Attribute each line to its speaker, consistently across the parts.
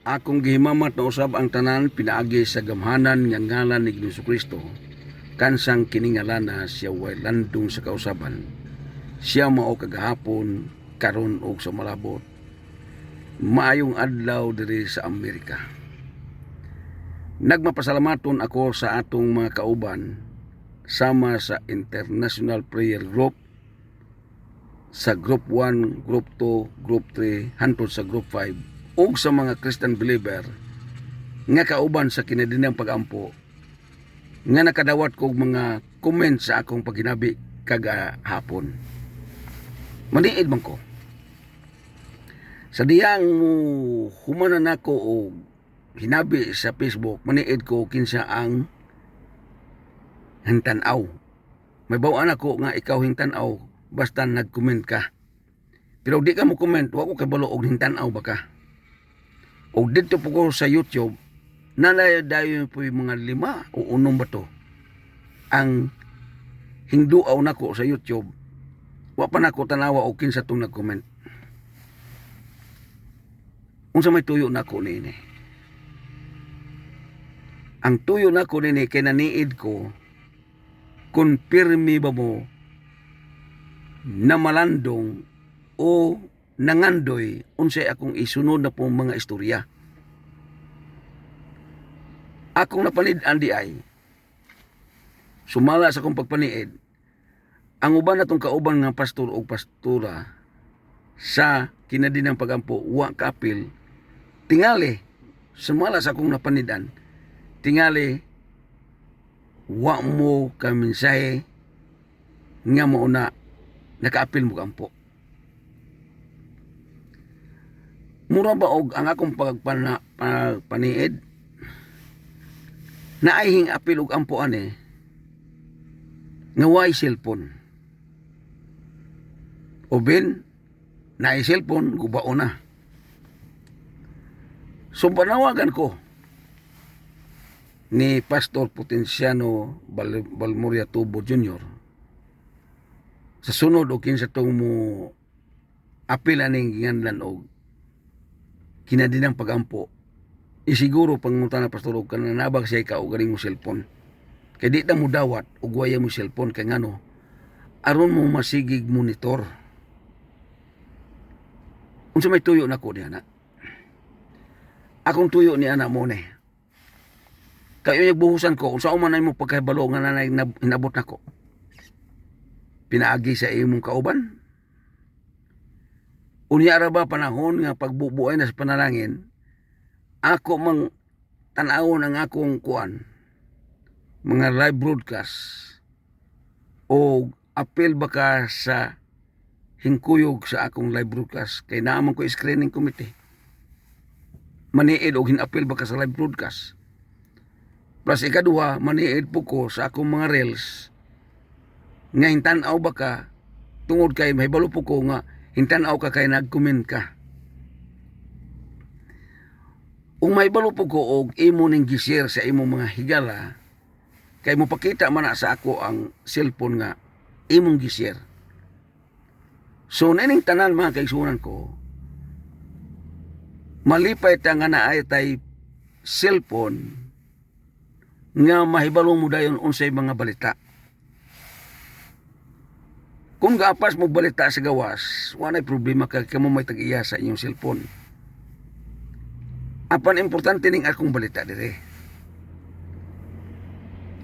Speaker 1: akong gihimamat na usab ang tanan pinaagi sa gamhanan nga ngalan ni Jesucristo. Kansang kiningalana siya way landong sa kausaban. Siya mao kagahapon, karon og sa malabot. Maayong adlaw diri sa Amerika. Nagmapasalamaton ako sa atong mga kauban sama sa International Prayer Group, sa Group 1, Group 2, Group 3, hantod sa Group 5, ug sa mga Christian believer nga kauban sa kinadinang pagampo nga nakadawat kog mga comment sa akong paghinabi kagahapon. Maniid man ko. Sa diyang humanan ako og hinabi sa Facebook, maniid ko kinsa ang hintanaw. May bawaan ako nga ikaw hintanaw basta nag-comment ka. Pero di ka mo comment, wa ko kabalo og hintanaw ba ka. Og dito po ko sa YouTube, naladayon po yung mga 5 o 6 ba to ang hinduaw nako sa YouTube. Wa pa nako tanawa o kinsa tong nag-comment. Unsa may tuyo nako niini? Ang tuyo nako niini kay naniid ko kung pirmi ba mo na malandong o nangandoy unsay akong isunod na pong mga istorya. Akong napanid-an di ay sumala sa akong pagpaniid ang uban natong kauban nga pastor o pastora sa kinadinang pagampo wa kapil tingali sumala sa akong napanidan tingali wa mo kaminsahe nga mauna nakaapil mo kampo. Mura ba og ang akong pagpaniid naayhing apil og ampo ani nga way cellphone. O ben naay cellphone gubao na. So panawagan ko ni Pastor Potenciano Balmoria Tubo Jr. sa sunod o kinsa tong mo apil aning ginganlan og kinadinang pagampo, isiguro pangunta na pastor og kananabag siya ka og galing mo cellphone. Kay di ta mo dawat og waya mo cellphone kay ngano aron mo masigig monitor. Unsa may tuyo nako diha na? Akong tuyo ni ana mo ni. Kayo buhusan ko unsa man mo pagkahibalo nga nanay hinabot nako. Pinaagi sa imong kauban. Unya ra ba panahon nga pagbubuay na sa panalangin, ako mang tan-awon ang akong kuan, mga live broadcast, o apel ba ka sa hingkuyog sa akong live broadcast, kay naaman ko screening committee. Maniid o hinapel ba ka sa live broadcast. Plus ikaduha, maniid po ko sa akong mga reels, nga hintanaw ba ka, tungod kay mahibalo po ko nga, hintanaw ka kay nag-comment ka. Kung mahibalo po ko og imo ning gi-share sa imong mga higala, kay mo pakita man na sa ako ang cellphone nga imong gi-share. So naning tanan mga kaigsunan ko, malipay ta nga naay tay cellphone nga mahibalo mo dayon unsay mga balita. Kung gapas mo balita sa gawas, wala problema kay kamo may tag-iya sa inyong cellphone. Apan importante ning akong balita dire.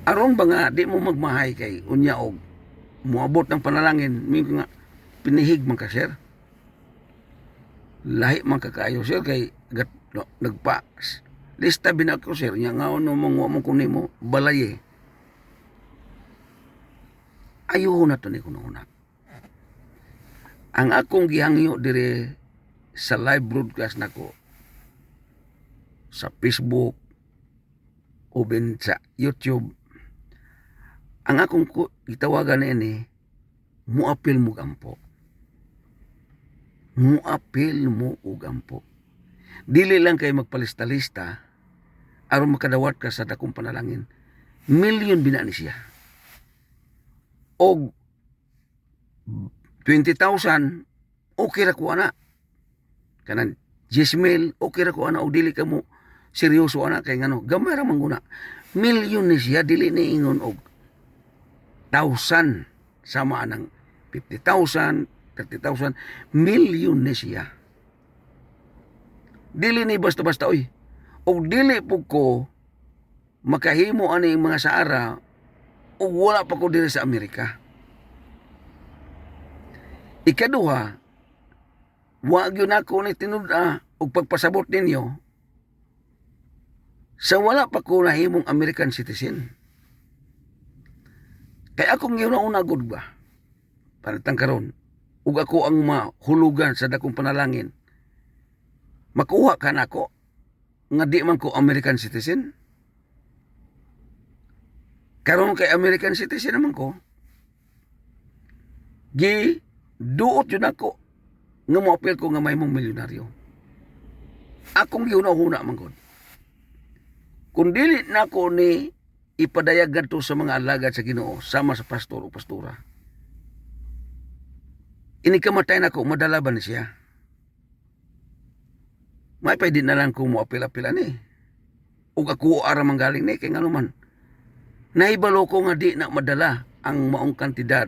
Speaker 1: Aron ba nga di mo magmahay kay unya og moabot ng panalangin, mi nga pinihig man ka sir. Lahi man ka kaayo sir kay nagpa lista binako sir nya nga ano mo kunimo balay. Ayo na to ni kuno. Ang akong gihangyo dire sa live broadcast nako sa Facebook o ben sa YouTube, ang akong gitawagan na ini muapil mo gampo. Muapil mo og gampo. Dili lang kay magpalista-lista aron makadawat ka sa dakong panalangin. Milyon bina ni siya. Og 20,000 okay ra kuha na. Kanan 10,000 okay ra ko ana og dili ka mo seryoso ana kay ngano gamay ra man guna. Milyon ni siya dili ni ingon og 1,000 sama anang 50,000, 30,000, milyon ni siya. Dili ni basta-basta oy. Og dili pug ko makahimo ani mga saara ug wala pa ko diri sa Amerika. Ikaduha, wa gyud ako ni tinud-a og pagpasabot ninyo sa wala pa ko nahimong American citizen. Kay akong giuna-una gud ba panatang karon ug ako ang mahulugan sa dakong panalangin. Makuha ka nako nga di man ko American citizen. Karon kay American citizen naman ko. Duot yun ako nga mo-appeal ko nga may mong milyonaryo. Akong giuna-una man gud. Kung dili na ko ni ipadayag gadto sa mga alagad sa Ginoo sama sa pastor o pastora, ini kamatay na ko, madala ba ni siya? May pwede na lang kung mo-apil-apilan eh. Ug ako ara manggaling ni kay ngano man. Nahibalo ko nga di na madala ang maong kantidad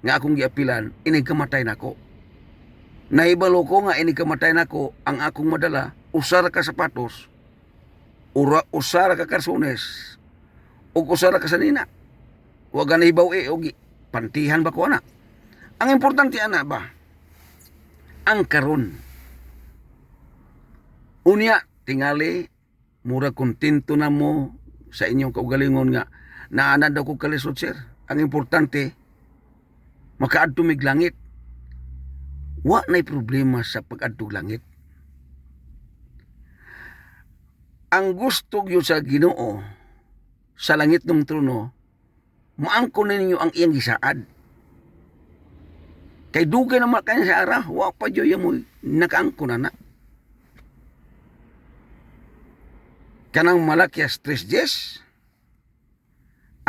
Speaker 1: nga akong giapilan, ini kamatay nako. Nahibalo ko nga ini kamatay nako ang akong madala, usara ka sapatos, usara ka karsones, ug usara ka sanina. Wa ganay hibaw og pantihan ba ko ana. Ang importante ana ba? Ang karon. Unya tingali mura kontento na mo sa inyong kaugalingon nga naana daw ko kalisod sir. Ang importante makaadto mig langit. Wa nay problema sa pag-adto langit. Ang gusto gyud sa Ginoo sa langit ng trono, maangkon ninyo ang iyang gisaad. Kay dugay naman kanya sa ara, wa pa jud mo nakaangkon na. Kanang Malakias 3:10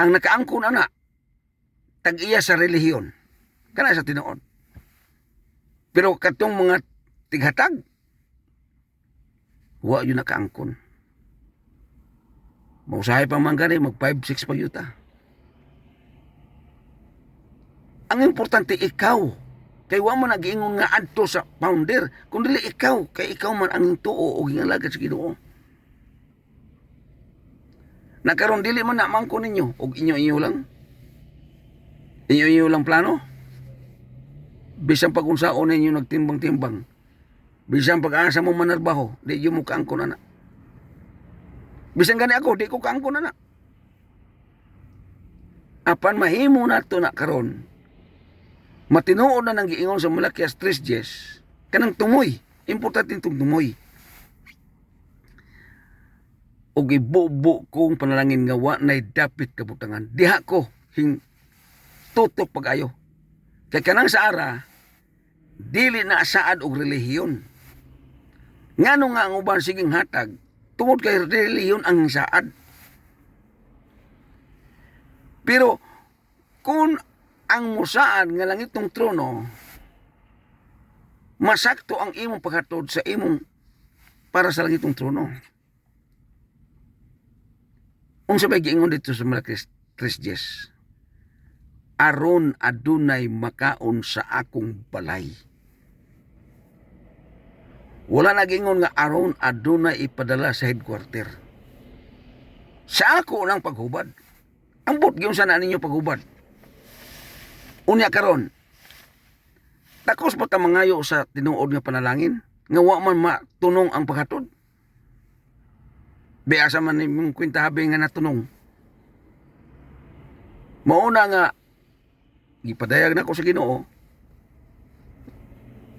Speaker 1: ang nakaangkon ana tag-iya sa relihiyon kana sa tinuod. Pero katong mga tighatag wa yun nakaangkon. Mausahay pa man gani mag 5-6 pa yuta. Ang importante ikaw. Kay wa man nagiingon nga adto sa founder, kundi ikaw, kay ikaw man ang tuo o ginalagad sa Ginoo. Nakaron dili man na mangko ninyo og inyo-inyo lang. Inyo-inyo lang plano. Bisan pag unsaon ninyo nagtimbang-timbang. Bisan pag asa mo manarbaho, di yo mo kaangkon ana. Bisan gani ako, di ko kaangkon ana. Apan mahimo nato na karon. Matinuod na nang giingon sa Malakias 3:10, kanang tumoy, importante itong tumoy. Og ibubo kong panalangin nga wa nay dapit kabutangan. Diha ko tutok pag-ayo. Kay kanang sa ara, dili na saad og relihiyon. Ngano nga ang uban siging hatag, tungod kay relihiyon ang saad. Pero kung ang musaad nga langitong trono, masakto ang imong paghatod sa imong para sa langitong trono. Unsa bay giingon dito sa Malakias 3:10? Aron adunay makaon sa akong balay. Wala nagingon nga aron adunay ipadala sa headquarter. Sa ako lang paghubad. Ang bot gyud sana ninyo paghubad. Unya karon. Takos pa ta mangayo sa tinuod nga panalangin nga wa man matunong ang paghatod. Biasa man nimong kwintahabi nga natunong. Mauna nga gipadayag na ko sa Ginoo.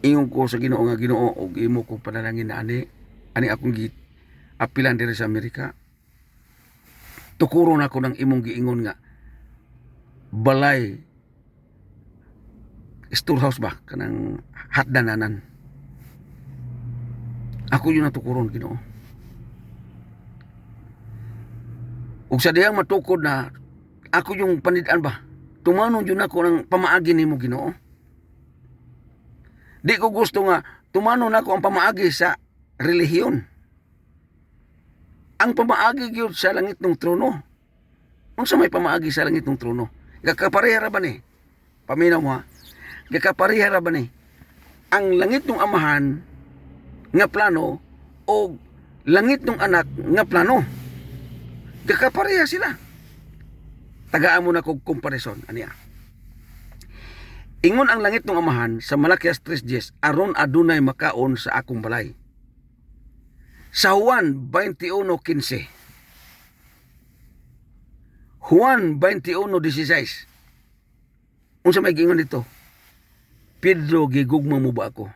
Speaker 1: Ingon ko sa Ginoo nga Ginoo og imo ko panalangin na ani akong apilan diri sa Amerika. Tukuron ako ng imong giingon nga balay storehouse ba kanang hatdananan. Ako yun natukuron Ginoo. Ug sa diyang matukod na ako yung panidaan ba, tumanon yun ako ng pamaagi nimo Ginoo. Di ko gusto nga tumanon ako ang pamaagi sa relihiyon. Ang pamaagi gyud sa langit ng trono. Unsa may pamaagi sa langit ng trono? Gakapareha ra ba ni? Paminaw mo ha. Gakapareha ra ba ni? Ang langit ng amahan nga plano o langit ng anak nga plano. Gakapareha sila. Tagaan mo na kog comparison aniya. Ingon ang langit ng amahan sa Malakias 3:10, aron adunay makaon sa akong balay. Sa Juan 21:15. Juan 21:16. Unsa may gingon dito? Pedro, gigugma mo ba ako?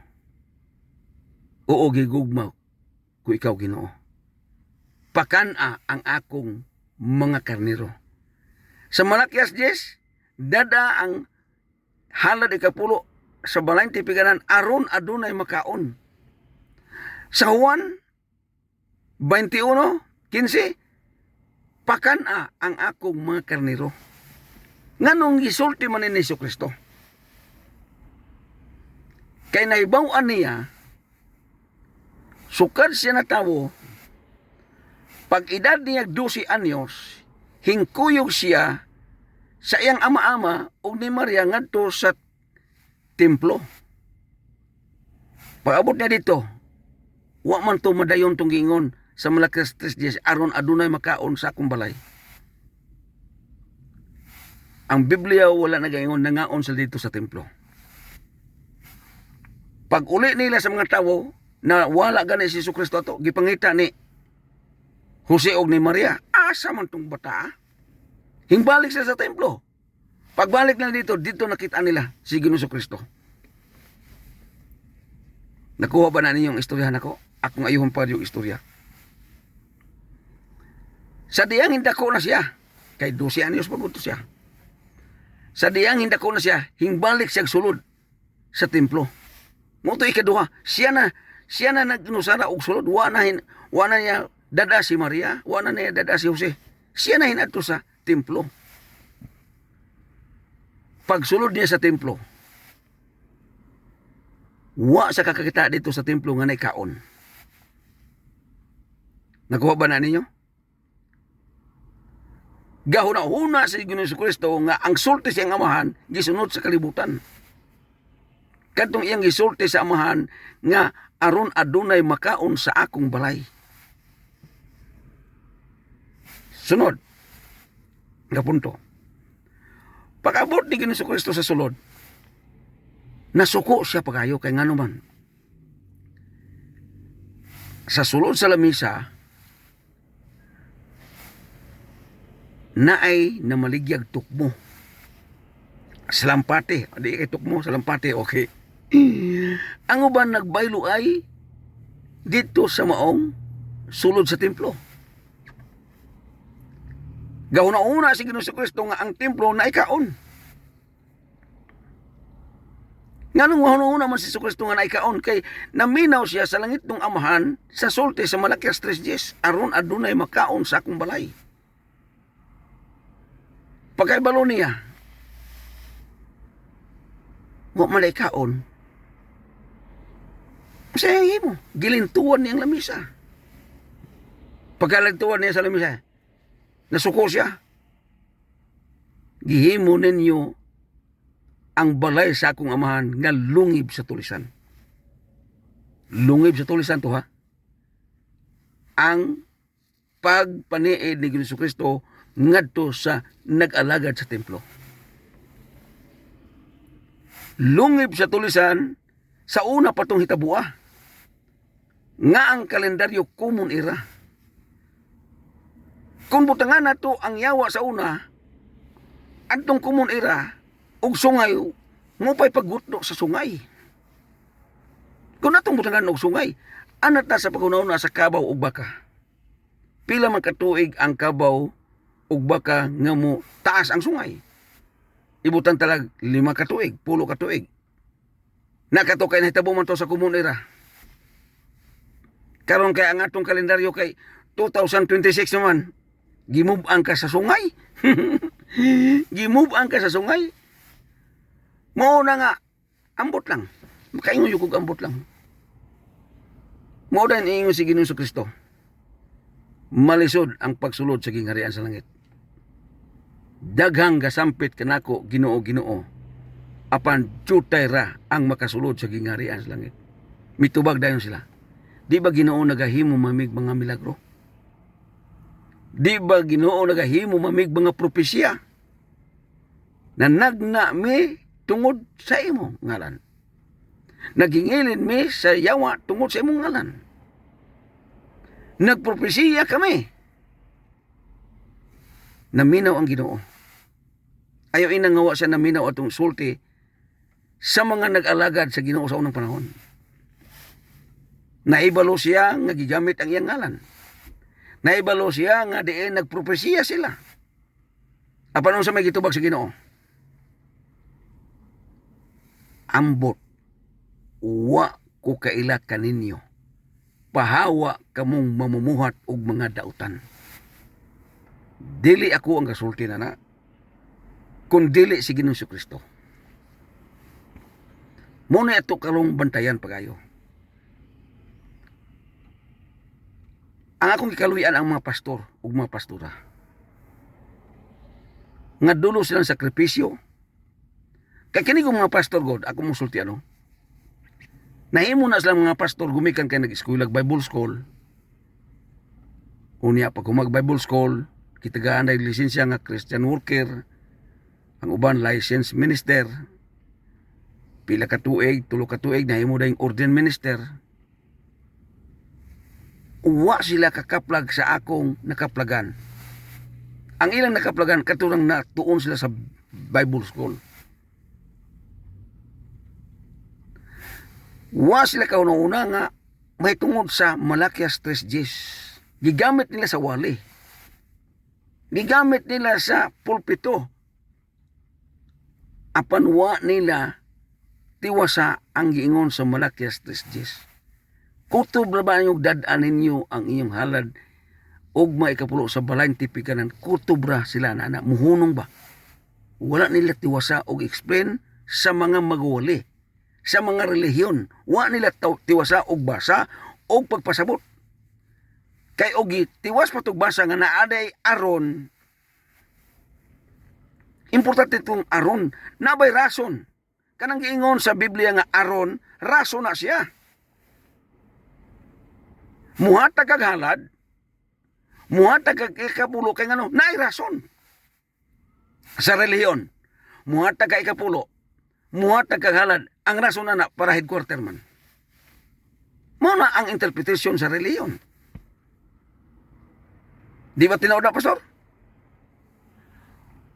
Speaker 1: Oo, gigugma ko ikaw, Ginoo. Pakana ang akong mga karnero. Sa Malakias 10, dada ang halad ikapulo sa balay tipiganan aron adunay makaon. Sa Juan 21:15, pakana ang akong mga karnero. Nganong gisulti man ni Jesucristo? Kay naibaw-an niya, sukad siya na tawo, pag edad niya 12 anyos, hingkuyog siya sa iyang ama-ama o ni Maria ngadto sa templo. Pag-abot niya dito, wa man to madayon tong gingon sa Malakias 3:10, aron adunay makaon sa akong balay. Ang Biblia wala nagaingon nangaon sila dito sa templo. Pag uli nila sa mga tawo na wala gani si Jesucristo to, gipangita ni Jose og ni Maria, asa man tong bata? Hingbalik sila sa templo. Pagbalik na dito nakita nila si Ginoong Jesucristo. Nakuha ba na ninyong istoryahan ako? Akong ayuhon pa yung istorya. Sa diyang hindako na siya, kay 12 anyos pagunto siya. Sa diyang hindako na siya, hingbalik siya sulod sa templo. Mo to ikaduha, siya na nagnusara og sulod, wa na niya dada si Maria, wa na niya dada si Jose. Siya na hinadto sa templo. Pagsulod niya sa templo, wa sa kakakita dito sa templo nga naikaon. Nakuha ba na ninyo? Gahuna-huna sa Ginoong Jesucristo nga ang sulti siyang amahan gisunod sa kalibutan. Kadtong iyang gisulti sa amahan nga aron adunay makaon sa akong balay. Sunod nga punto. Pag-abot ni Ginoong Jesucristo sa sulod, nasuko siya pagayo kay ngano man. Sa sulod sa lamisa, naay na maligyag tukmo. Salampate, di kay tukmo, salampate, okay. Ang uban nagbaylo ay dito sa maong sulod sa templo. Gahuna-una si Ginoong Jesucristo nga ang templo na ikaon. Nganong gahuna-una man si Jesucristo nga naikaon kay naminaw siya sa langit ng amahan sa sulti sa Malakias 3:10, aron adunay makaon sa akong balay. Pagkaibalo niya, wa malaikaon. Sayang mo, gilintuan niyang lamisa. Pagkalintuan niya sa lamisa, nasuko siya. Gihimo ninyo ang balay sa akong amahan nga lungib sa tulisan. Lungib sa tulisan to ha. Ang pagpaniid ni Jesucristo ngadto sa nag-alagad sa templo. Lungib sa tulisan sa una patong hitabua nga ang kalendaryo common era. Kung butangan nato ang yawa sa una, adtong common era og sungay mo pay paggutno sa sungay. Kung natong butangan og sungay, anat na sa paghunauna sa kabaw ug baka. Pila man katuig ang kabaw ug baka nga mo taas ang sungay. Ibutan talag 5 katuig, 10 katuig. Nakatukay na hitabo man to sa common era. Karon kay ang atong kalendaryo kay 2026 naman. Gimove-an ka sa sungay. Gimove-an ka sa sungay. Mao na nga ambot lang. Makaingon yung ambot lang. Mao dan ingon si Ginoong Kristo. Malisod ang pagsulod sa gingharian sa langit. Daghang gasampit kanako Ginoo apan jutay ra ang makasulod sa gingharian sa langit. Mitubag dayon sila. Di ba Ginoo nagahimo mamig mga milagro? Di ba Ginoo nagahimo mamig mga propesya? Na nagna mi tungod sa imo ngalan. Nagingilin mi sa yawa tungod sa imong ngalan. Nagpropesiya kami. Naminaw ang Ginoo. Ayaw inangawa siya naminaw atong sulti sa mga nag-alagad sa Ginoo sa unang panahon. Naibalo siya nga gigamit ang iyang ngalan. Naibalo siya nga diin nagpropesiya sila. Apan sa may gitubag sa Ginoo? Ambot, wa ko kaila kaninyo. Pahawa kamong mamumuhat og mga dautan. Dili ako ang gasulti na kun dili si Ginoong Kristo. Muna ito karong bantayan pagayo. Ang akong ikaluyan ang mga pastor ug mga pastora. Nga dulo silang sakripisyo. Kaya kini kong mga pastor God, ako musulti ano. Nahimo na silang mga pastor gumikan kay nag-eskwela Bible School. Unya pag mag-Bible School, kitagaan na lisensya nga Christian worker, ang uban licensed minister, pila ka tuig, tulo ka tuig, nahimo na yung ordained minister. Uwa sila kakaplag sa akong nakaplagan. Ang ilang nakaplagan, katurang natuon sila sa Bible School. Wa sila kauna-una nga may tungod sa Malakias 3:10. Gigamit nila sa wali. Gigamit nila sa pulpito. Apan wa nila tiwasa ang giingon sa Malakias 3:10. Kutob na ba yung dadaan ninyo ang inyong halad og maikapulo sa balayng tipikanan? Kutob ra sila na muhunong ba? Wala nila tiwasa og explain sa mga magwali. Sa mga relihiyon, wa nila tiwasa og basa og pagpasabot. Kay og tiwas patog basa nga naaday aron. Importante itong aron, nabay rason. Kanang giingon sa Biblia nga aron, rason na siya. Muhatag kag halad, muhatag kag ikapulo kay ngano, naay rason. Sa relihiyon, muhatag kag ikapulo, muhatag kag halad, ang rason na para headquarter man. Muna ang interpretation sa reliyon. Di ba tinawag na, Pastor?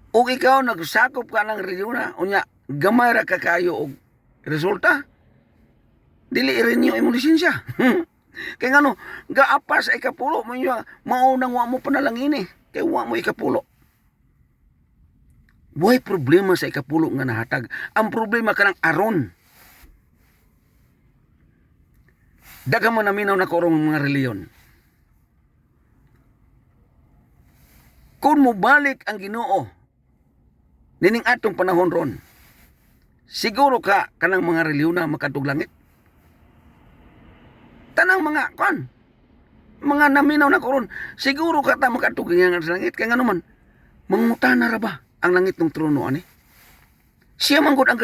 Speaker 1: O ikaw nagsakop ka ng reliyon na, unya, gamay ra ka kayo og resulta, dili i-renew imong lisensya. Kaya nga gaapas sa ikapulo, maunang wa mo panalangin eh, kaya wa mo ikapulo. Buhay problema sa ikapulo nga nahatag. Ang problema ka ng aron. Daghang man naminaw na korong mga reliyon. Kung mo balik ang Ginoo nining atong panahon ron, siguro ka kanang mga reliyon na makadtog langit. Tanang mga mga naminaw na koron, siguro ka ta makadtog nga sa langit. Kaya nga naman, mangutana ra ba ang langit ng trono ani? Siya man gud ang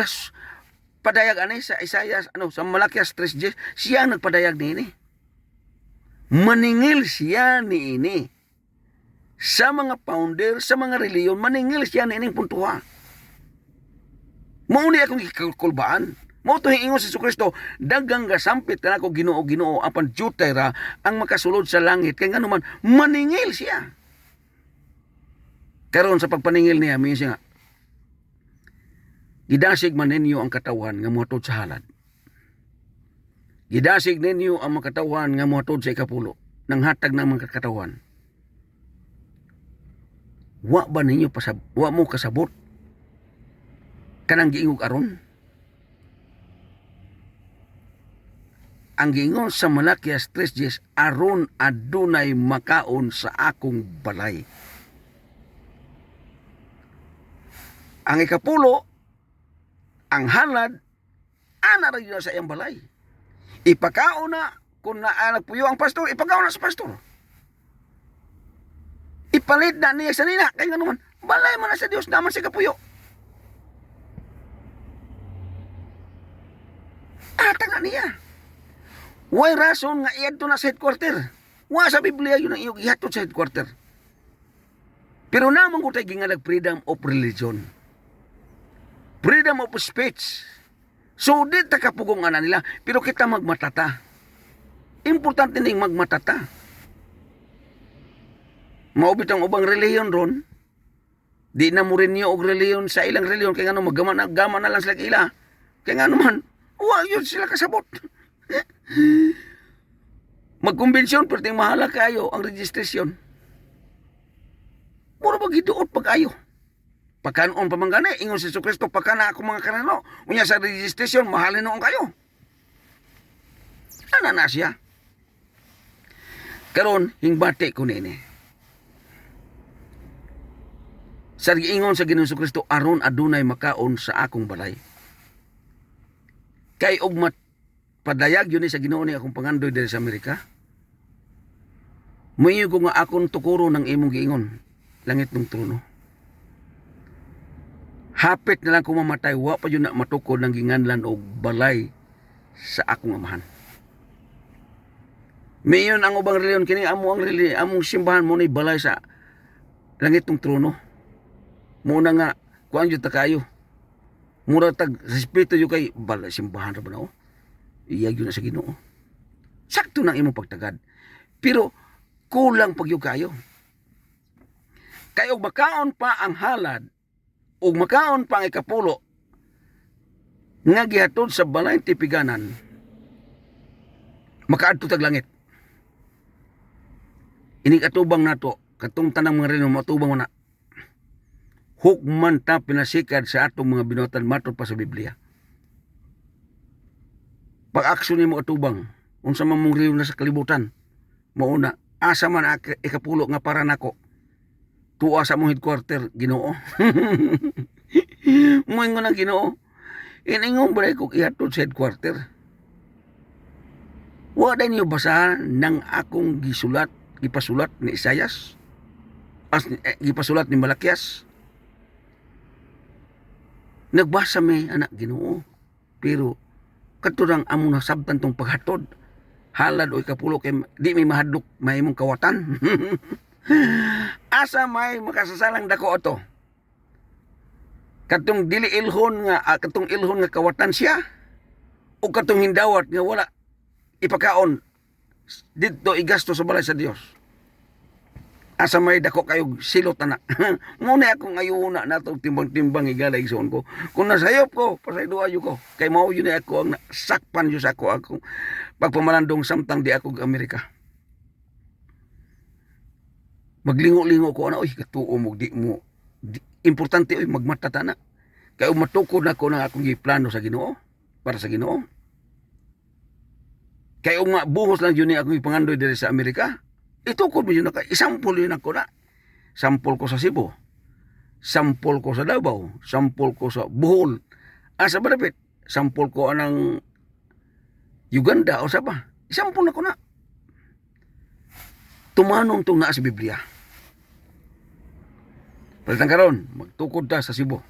Speaker 1: padayag ani sa Isaiah sa Malakias 3:10, siya ang nagpadayag niini. Maningil siya niini. Sa mga founder, sa mga reliyon, maningil siya niining puntuha. Mao ni akong ikalkulbaan. Mao to ingon si Kristo, daghang gasampit kanako Ginoo apan jutay ra ang makasulod sa langit. Kay ngano man maningil siya. Karon sa pagpaningil niya, may siya nga, gidasig man ninyo ang katawan nga muhatod sa halad. Gidasig ninyo ang mga katawan nga muhatod sa ikapulo, nang hatag ng mga katawan. Wa ba ninyo wa mo kasabot kanang giingog aron? Ang giingon sa Malakias 3:10, aron adunay makaon sa akong balay. Ang ikapulo, ang halad, ana ra yun sa iyang balay. Ipakaon na kung nagpuyo ang pastor, ipagaw na sa pastor. Ipalit na niya sa nina. Kaya nga naman, balay man na sa Dios naman si kapuyo. Ata nga niya. Way rason nga iadto na sa headquarter. Wa sa Biblia yun ang iyong ihatod sa headquarter. Pero namang ko tayo gingalag freedom of religion. Freedom of speech. So, di ta kapugong ana nila. Pero kita magmatata. Importante na yung magmatata. Maubit ang ubang reliyon ron. Di na mo rin niyo og reliyon sa ilang reliyon. Kaya nga naman, gama na lang sila ila. Kaya nga naman, yun sila kasabot. Magkumbensyon, pero ting mahala kayo ang registration. Mura magiduot pag-ayo. Pagkanoon pa man gani, ingon si Kristo, pagkana ako mga kanano. Unya sa registration, mahalin noon kayo. Ano na siya? Karon hingbati ko nini. Sa giingon sa Ginoong Kristo, aron adunay makaon sa akong balay. Kay og padayag yun sa Ginoo ni akong pangandoy diri sa Amerika. Muyo ko nga akong tukuro ng imong giingon, langit ng trono. Hapit na lang ko mamatay, wa pa yun na matukod ng ginganlan o balay sa akong amahan. Mayon ang ubang reliyon, kini among simbahan mo ni balay sa langit ng trono. Muna nga, kuan yun ta kayo. Mura tag respeto yun kay balay simbahan ra ba na o? Iyag yun na sa Ginoo. Sakto nang imong pagtagad. Pero kulang pag yun kayo. Kaya og makaon pa ang halad, og makaon pa ang ikapulo, nga gihatod sa balay tipiganan, makaadto tag langit. Inig atubang nato, katong tanang mga rino, matubang na, hukman ta pinasikad sa atong mga binutan matod pa sa Biblia. Pag-aksyon mo atubang, unsa man mong riyo na sa kalibutan, mauna, asa man ikapulo nga para nako, tuwa sa mong headquarter, Ginoo. Moingon ang Ginoo, iningon ba ko ihatod sa headquarter? Wala niyo basahan ng akong gipasulat ni Isayas, gipasulat ni Malakias. Nagbasa may anak Ginoo, pero katulang among nasabtan tong paghatod, halad o ikapulo kay di may mahadlok may imong kawatan. Asa may makasasalang dako ato? Katong dili ilhon nga katong ilhon nga kawatan siya o katong hindawat nga wala ipakaon didto igasto sa balay sa Dios. Asa may dako kayo silot na. Muna akong ayuna na itong timbang-timbang igalay igsoon ko. Kung nasayop ko, pasaydo ayo ko. Kay mao yun ako ang sakpan yun sa ako pagpamalandong samtang di ako Amerika. Maglingo-lingo ko na, katuo mo, importante, magmatata na. Kaya matukod na ko ng akong plano sa Ginoo, para sa Ginoo. Kaya buhos lang yun akong ipangandoy diri sa Amerika. Itukod mo yun na, isampol yun ako na. Sampol ko sa Cebu, sampol ko sa Davao, sampol ko sa Bohol, sa Barapit, sampol ko anang Uganda o sa ba. Isampol na ko na. Tumanong itong naa sa Biblia. Palitan karon, magtukod ta sa Cebu.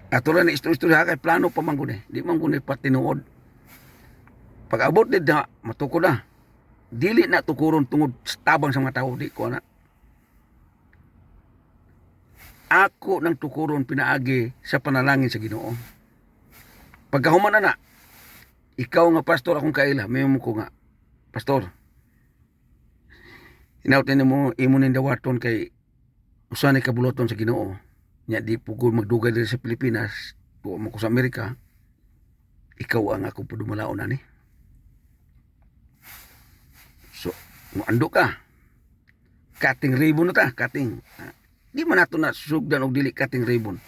Speaker 1: Ato lang ni istorya kay plano pa man guni. Di man guni patinuod. Pag abot din na, matukod na. Dili na tukuron tungod tabang sa mga tao. Di ko na. Ako nang tukuron pinaagi sa panalangin sa Ginoo. Pagkahuman na, ikaw nga pastor akong kaila, may mo ko nga, pastor, inautin mo imo ning dawaton kay usan ni kabuloton sa Ginoo. Nya di pugol magdugay diri sa Pilipinas, tuwa mo ko sa Amerika. Ikaw ang ako padumalaon ani. So, ando ka. Cutting ribbon na ta, cutting. Di man nato na sugdan og dili cutting ribbon.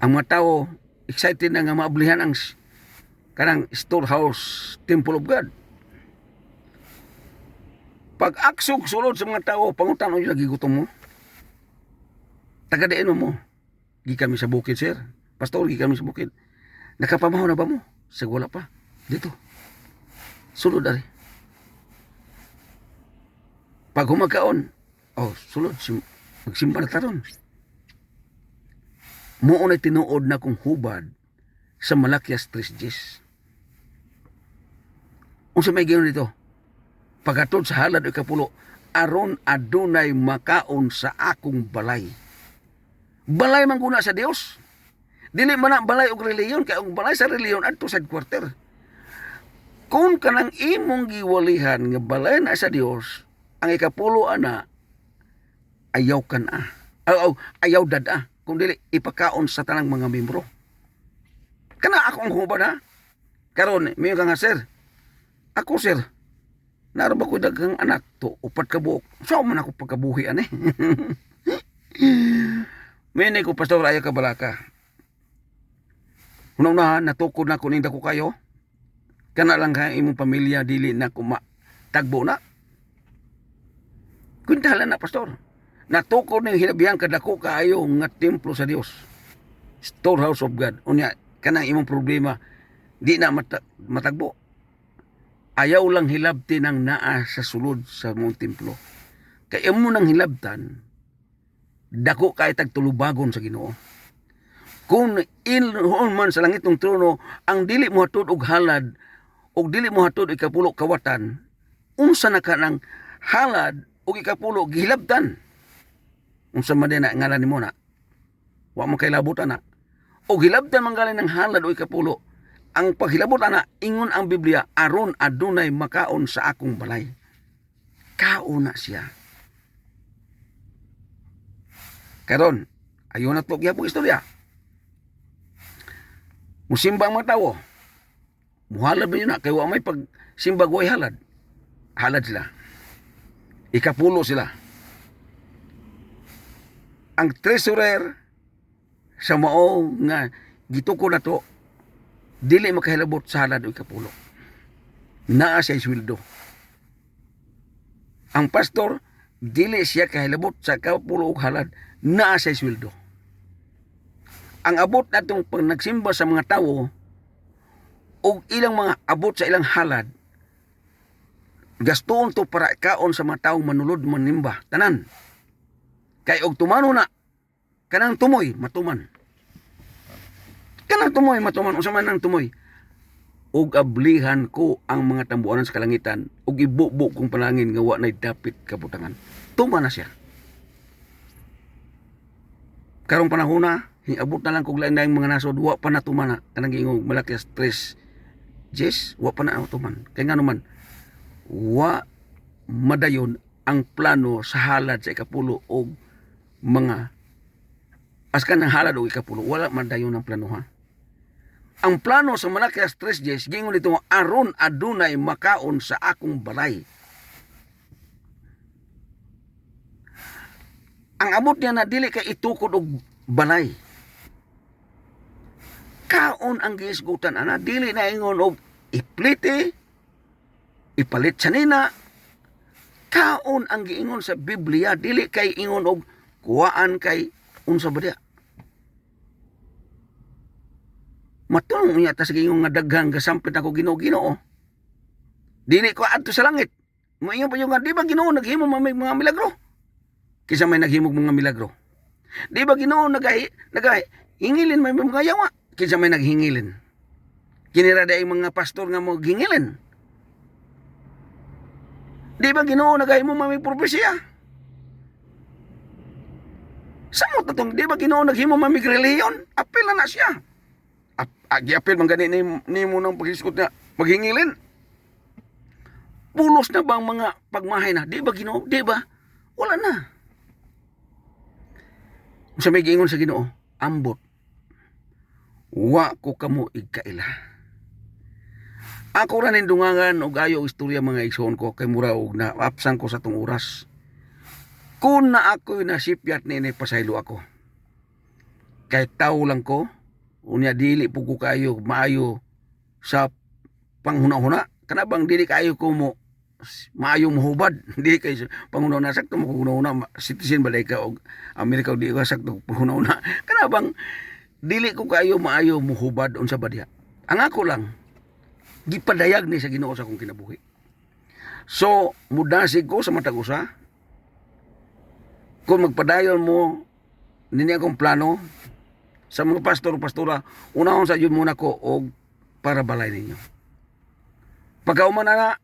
Speaker 1: Ang mga tao excited na nga maablihan ang kanang storehouse Temple of God. Pag aksog sulod sa mga tao, pangutan yung lagi gutom mo. Taga-deeno mo. Gi kami sa bukid, sir. Pastor, gi kami sa bukid. Nakapamahaw na ba mo? Sa wala pa. Dito. sulod ari. Pag humagkaon, sulod, magsimba na taron. Muon ay tinuod na kong hubad sa Malakias 3:10. Unsa may giyon dito? Pagatod sa halad o ikapulo, aron adunay makaon sa akong balay. Balay man guna sa Dios. Dili man na balay og reliyon, kay ang balay sa reliyon adto sa headquarter. Kung kanang imong giwalihan nga balay na sa Dios, ang ikapulo ana ayaw kan ayaw dada kung dili ipakaon sa tanang mga membro. Kana ako ang hubad ha. Karon mayo ka nga sir. Ako sir. Naro ba ko daghang anak to upat ka buok. Sao man ako pagkabuhi ani. Mene ko pastor ayo ka balaka. Una natukod na ko ninda ko kayo. Kana lang ka imong pamilya dili na ko tagbo na. Kuntahala na pastor. Natukod ng hinabihan kadako kaayo nga templo sa Dios. Storehouse of God. Unya kanang imong problema di na matagbo. Ayaw lang hilabti ng naa sa sulod sa mong templo. Kaya mo nang hilabtan, dako kay tagtulubagon sa Ginoo. Kung ilhon man sa langit ng trono, ang dili mo hatod og halad, og dili mo hatod ikapulo kawatan, unsa na ka ng halad og ikapulo gihilabtan. Unsa man din na ngalan nimo na. Wa mo kay labutan na. Og hilabtan man galing ng halad o ikapulo. Ang paghilabot ana ingon ang Biblia aron adunay makaon sa akong balay. Kaon na siya. Karon ayo na to gyapon istorya. Musimba ang mga tawo. Muhalad ba yun na kay wa may pag simba way halad. Halad sila. Ikapulo sila. Ang treasurer sa mao nga gituko na to dili makahilabot sa halad o ikapulo. Naa siya sweldo. Ang pastor dili siya kahilabot sa ikapulo o halad. Naa siya sweldo. Ang abot natong pag nagsimba sa mga tawo o ilang mga abot sa ilang halad gastoon to para kaon sa mga tawo manulod manimba tanan. Kay og tumano na kanang tumoy matuman. Kanang tumoy matuman unsa man nang tumoy. Og ablihan ko ang mga tambuanan sa kalangitan og ibubo kong panangin nga wa nay dapit kabutangan. Tuman na siya. Karong panahon na abot na lang kog lain mga nasod wa pa natuman na kanang giingog Malakias 3:10 wa pa na tuman. Kay ngano man wa madayon ang plano sa halad sa ikapulo og mga askan ng halad o ikapulo, wala madayon ang plano ha. Ang plano sa Malakias 3:10, gingon dito aron adunay makaon sa akong balay. Ang abot niya na dili kay itukod og balay. Kaon ang giisgutan ana, dili na ingon og iplite, ipalit sa nina. Kaon ang giingon sa Biblia, dili kay ingon og kuwaan kay unsa ba dia. Matulong niya ta sa gingong nga daghang gasampit ako Ginoo. Dili ko adto sa langit. Moingon pa yung nga di ba Ginoo naghimo mga milagro? Kisa may naghimog mga milagro. Di ba Ginoo hingilin may mga yawa? Kisa may naghingilin. Kinira day mga pastor nga mo hingilin. Di ba Ginoo naghimo mga propesya? Samot na tong, di ba Ginoo naghimo mga reliyon? Apil na siya. Giapil man gani ni mo nang paghiskot na maghingilin. Pulos na bang mga pagmahay na? Di ba Ginoo? Di ba? Wala na. Sa may giingon sa Ginoo, ambot. Wa ko kamo igkaila. Ako ra nin dungangan og ayo istorya mga igsoon ko kay mura og naapsan ko sa tong oras. Kung na ako'y nasipyat ni pasaylo ako. Kay tao lang ko, unya dili po ko kayo maayo sa panghuna-huna. Kanabang dili kayo ko mo maayo mohubad. Dili kayo panghuna-huna sakto mo panghuna-huna. Citizen balay ka og Amerika di ka sakto panghuna-huna. Kanabang dili ko kayo maayo mohubad unsa ba diha. Ang ako lang, gipadayag ni sa Ginoo sa akong kinabuhi. So mudasig ko sa matag usa kung magpadayon mo nini akong plano sa mga pastor o pastora, unahon sa yun muna ko og para balay ninyo. Pagkauman na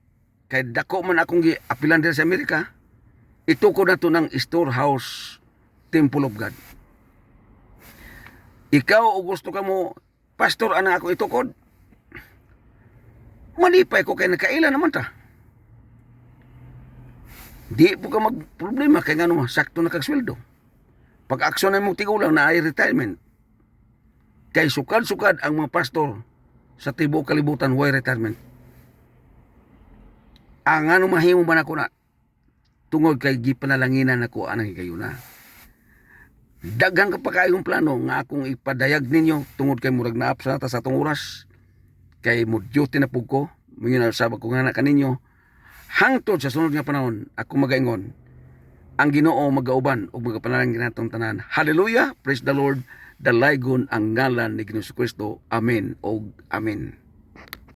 Speaker 1: kay dako man akong giapilan diri sa Amerika, ito ko na to ng Storehouse Temple of God. Ikaw o gusto ka mo, pastor, ana ako itukod, malipay ko kay nakailan naman ta. Di po ka magproblema kay nga naman, sakto na kagsweldo. Pag aksyon na mong tigulang na ay retirement, kay sukad-sukad ang mga pastor sa tibuok kalibutan way retirement. Ang ano mahimo ba na ko na tungod kay gipanalanginan ako anang higayuna. Daghan ka pa kayong plano nga akong ipadayag ninyo tungod kay murag naap sa nata sa atong oras kay mo duty na pug ko mga sabag ko nga na kaninyo hangtod sa sunod nga panahon ako magaingon ang Ginoo magauban ug magapanalangin natong tanan. Hallelujah, praise the Lord. Dalaygon ang ngalan ni Ginoong Kristo. Amen og amen.